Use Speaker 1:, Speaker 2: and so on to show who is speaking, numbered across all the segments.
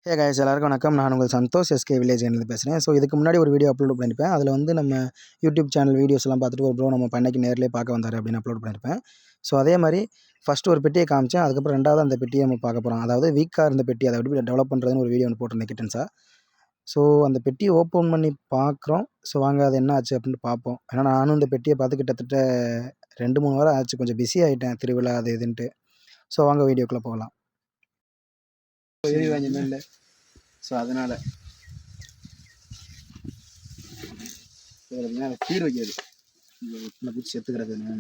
Speaker 1: Hey guys, எல்லாருக்கும் வணக்கம். நான் உங்கள் சந்தோஷ் எஸ்கே வில்லேஜ்லேருந்து பேசுகிறேன். ஸோ இதுக்கு முன்னாடி ஒரு வீடியோ அப்லோட் பண்ணியிருப்பேன். அதில் வந்து நம்ம யூடியூப் சேனல் வீடியோஸ்லாம் பார்த்துட்டு ஒரு ப்ரோ நம்ம பண்ணைக்கு நேர்லேயே பார்க்க வந்தார் அப்படின்னு அப்லோட் பண்ணியிருப்பேன். ஸோ அதே மாதிரி ஃபஸ்ட்டு ஒரு பெட்டியை காமிச்சேன். அதுக்கப்புறம் ரெண்டாவது அந்த பெட்டியை நம்ம பார்க்க போகிறோம். அதாவது வீக்காக இருந்த பெட்டி அதை எப்படி டெவலப் பண்ணுறதுன்னு ஒரு வீடியோ ஒன்று போட்டிருந்தேன் கிட்டன்ஸாக. ஸோ அந்த பெட்டியை ஓப்பன் பண்ணி பார்க்குறோம். ஸோ வாங்க அது என்ன ஆச்சு அப்படின்னு பார்ப்போம். ஏன்னா நானும் இந்த பெட்டியை பார்த்து கிட்டத்தட்ட 2-3 வாரம் ஆச்சு. கொஞ்சம் பிஸி ஆகிட்டேன், திருவிழா அது இதுன்ட்டு. ஸோ வாங்க வீடியோக்குள்ளே போகலாம். இல்லை, ஸோ அதனால் ஃபீட் வைக்கிறது சின்ன பூச்சி செத்துக்கிறதுன்னு.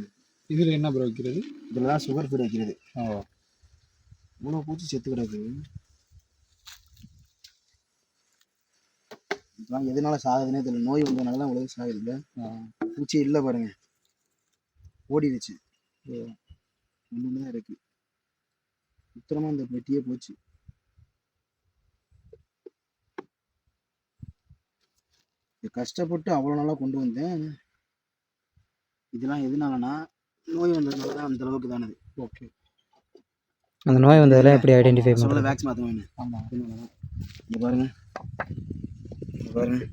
Speaker 2: இதில் என்ன ப்ரோ வைக்கிறது?
Speaker 1: இதில் தான் சுகர் ஃபீட் வைக்கிறது. இவ்வளோ பூச்சி செத்துக்கிறது. இதெல்லாம் எதனால சாகுதுன்னே தெரியல. நோய் வந்ததுனால தான் உலகம் சாகுது. இல்லை பூச்சி இல்லை பாருங்க, ஓடிடுச்சு. ஒன்று தான் இருக்குது. சுத்தமாக இந்த பெட்டியே போச்சு. கஷ்டப்பட்டு அவ்வளோ நாளாக கொண்டு வந்தேன். இதெல்லாம் எதுனாலனா நோய் வந்ததுனால தான் அந்த அளவுக்கு தானது.
Speaker 2: ஓகே,
Speaker 3: அந்த நோய் வந்ததெல்லாம் எப்படி ஐடென்டிஃபை பண்ணுறது?
Speaker 1: வேக்ஸ் மாற்றணும்.
Speaker 2: ஆமாம்,
Speaker 1: இங்கே பாருங்க, பாருங்க,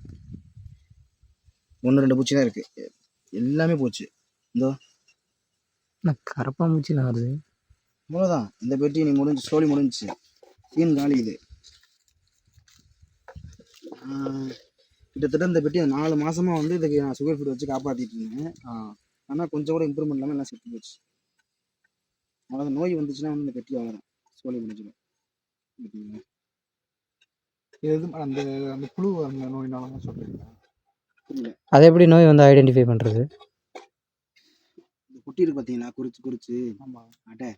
Speaker 1: 1-2 பூச்சி தான் இருக்குது. எல்லாமே போச்சு. இந்தோ
Speaker 3: கரப்பாம்பூச்சிலாம் வருது.
Speaker 1: இவ்வளோதான். இந்த பெட்டி நீ முடிஞ்சு ஸ்டோரி முடிஞ்சிச்சு. சீன் காலி. இது கிட்டத்தட்ட இந்த பெட்டி 4 மாதமாக வந்து இதுக்கு நான் சுகர் ஃபீட் வச்சு காப்பாற்றிட்டு இருந்தேன். ஆனால் கொஞ்சம் கூட இம்ப்ரூவ்மெண்ட் இல்லாமல் எல்லாம் செத்து போச்சு. அவ்வளோ நோய் வந்துச்சுன்னா வந்து இந்த பெட்டி அவ்வளோதான், சோழி முடிஞ்சிடும்.
Speaker 2: எது அந்த அந்த புழு அந்த நோயினால தான் சொல்கிறீங்களா?
Speaker 1: இல்லை,
Speaker 3: அதை எப்படி நோய் வந்து ஐடென்டிஃபை பண்ணுறது?
Speaker 1: இந்த குட்டி இருக்கு பார்த்தீங்களா, குறிச்சு.
Speaker 2: ஆமாம்,
Speaker 1: அடை.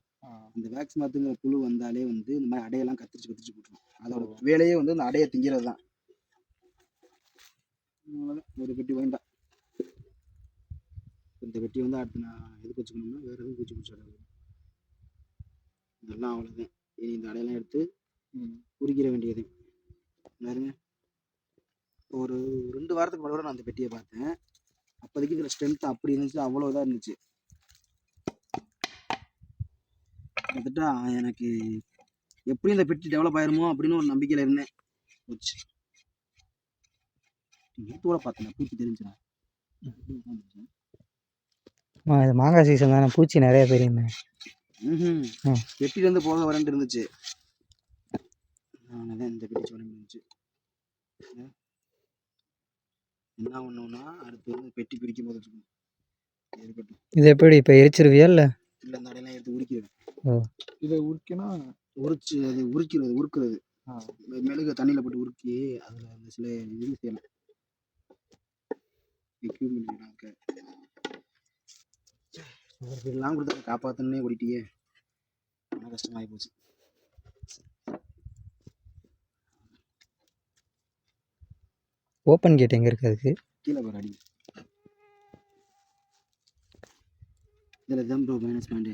Speaker 1: அந்த வேக்ஸ் மாத்துங்கிற புழு வந்தாலே வந்து இந்த மாதிரி அடையெல்லாம் கத்திரிச்சு போட்டுரும். அதோட வேலையே வந்து அந்த அடையை திங்கிறது தான். ஒரு பெட்டி வாங்கிட்டா. இந்த பெட்டி வந்து அடுத்து நான் எதுக்கு வச்சுக்கணும்னா வேறு எதுவும் பூச்சி அடை இதெல்லாம் அவ்வளோதான். இனி இந்த அடையெல்லாம் எடுத்து உரிக்கிற வேண்டியது. பாருங்க, ஒரு 2 வாரத்துக்கு முன்னாடி நான் அந்த பெட்டியை பார்த்தேன். அப்போதைக்கு இதில் ஸ்ட்ரென்த் அப்படி இருந்துச்சு, அவ்வளோ இதாக இருந்துச்சு. கிட்டத்தட்ட எனக்கு எப்படி இந்த பெட்டி டெவலப் ஆயிருமோ அப்படின்னு ஒரு நம்பிக்கையில் இருந்தேன். போச்சு. கூட பார்த்தேன், பூச்சி தெரிஞ்சுனா.
Speaker 3: இது மாங்காய் சீசன் தானே, பூச்சி நிறைய பேர்
Speaker 1: பெட்டிலேருந்து போக வரேன்ட்டு இருந்துச்சு. அதான் இந்த பெட்டி சொல்ல இருந்துச்சு. என்ன ஒன்றுனா அடுத்து வந்து பெட்டி பிரிக்கும் போது இருக்கட்டும்.
Speaker 3: இது எப்படி இப்போ எரிச்சிருவியா? இல்லை
Speaker 1: இல்லை, அந்த அடையெல்லாம் எடுத்து உரிக்கிறது.
Speaker 2: இதை உரிக்கினா
Speaker 1: உரிச்சு அது உருக்குறது. மெழுகு தண்ணியில் போட்டு உருக்கி அதில் அந்த சில இது செய்யலாம். எல்லாம் கொடுத்து காப்பாற்றனே ஓடிட்டியே, ரொம்ப கஷ்டமாகி போச்சு.
Speaker 3: ஓப்பன் கேட் எங்கே இருக்குது? அதுக்கு
Speaker 1: கீழே போகிற அடி. இதில் தான் ப்ரோ மேனேஜ்மெண்ட்டு.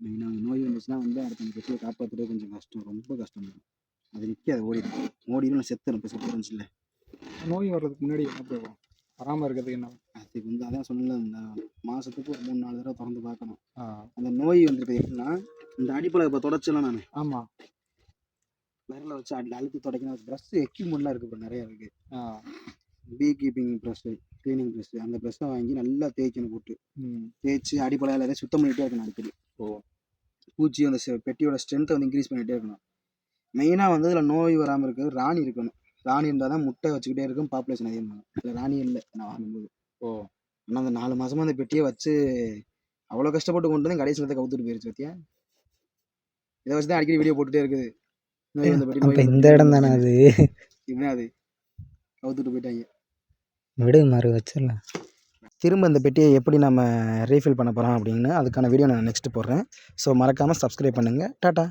Speaker 1: மெயினாக நோய் வந்துச்சுன்னா வந்து அடுத்த அந்த பெட்டியை காப்பாற்றுறது கொஞ்சம் கஷ்டம், ரொம்ப கஷ்டம். அது நிற்காது, ஓடிடும் நான் செத்துறேன். இப்போ செத்துருந்துச்சு. இல்லை,
Speaker 2: நோய் வர்றதுக்கு முன்னாடி என்ன போகும் வராமல் இருக்கிறதுக்கு என்ன?
Speaker 1: அதுக்கு வந்து அதான் சொன்னல, இந்த மாதத்துக்கு ஒரு 3-4 தடவை திறந்து பார்க்கணும். அந்த நோய் வந்துருக்கு எப்படின்னா, இந்த அடிப்படை இப்போ தொடச்சலாம் நான்.
Speaker 2: ஆமாம்,
Speaker 1: விரலை வச்சு அழுத்தி துடைக்கணும். ப்ரெஷ் எக்யூப்மெண்ட்லாம் இருக்குது, இப்போ நிறையா இருக்குது. பீ கீப்பிங் ப்ரெஷ்ஷு, க்ளீனிங் ப்ரெஷ்ஷு, அந்த ப்ரெஷ்ஷை வாங்கி நல்லா தேய்க்கணும். போட்டு தேய்ச்சி அடிப்படையில் எதாவது சுத்தம் பண்ணிகிட்டே இருக்கணும் அடிக்கடி. பூச்சி அந்த பெட்டியோட ஸ்ட்ரென்த்தை வந்து இன்க்ரீஸ் பண்ணிகிட்டே இருக்கணும். மெயினாக வந்து இதில் நோய் வராமல் இருக்கிறது ராணி இருக்கணும். ராணி இருந்தால் தான் முட்டை வச்சுக்கிட்டே இருக்கும், பாப்புலேஷன் அதிகமாகும். இல்லை, ராணி இல்லை நான் வாங்கும்போது. ஆனால் அந்த 4 மாதமாக அந்த பெட்டியை வச்சு அவ்வளோ கஷ்டப்பட்டு கொண்டு வந்து கடைசி நேரத்தை கவுத்துட்டு போயிருச்சு. பார்த்தியா, இதை வச்சு தான் அடிக்கடி வீடியோ போட்டுகிட்டே இருக்குது. நோய் வந்த பெட்டி,
Speaker 3: இந்த இடம் தானே அது?
Speaker 1: என்ன அது கவுத்துட்டு போயிட்டாங்க.
Speaker 3: விடு, மாறு வச்சிடலாம்.
Speaker 1: திரும்ப இந்த பெட்டியை எப்படி நம்ம ரீஃபில் பண்ண போகிறோம் அப்படின்னு அதுக்கான வீடியோ நான் நெக்ஸ்ட்டு போடுறேன். ஸோ மறக்காமல் சப்ஸ்கிரைப் பண்ணுங்கள். டாட்டா.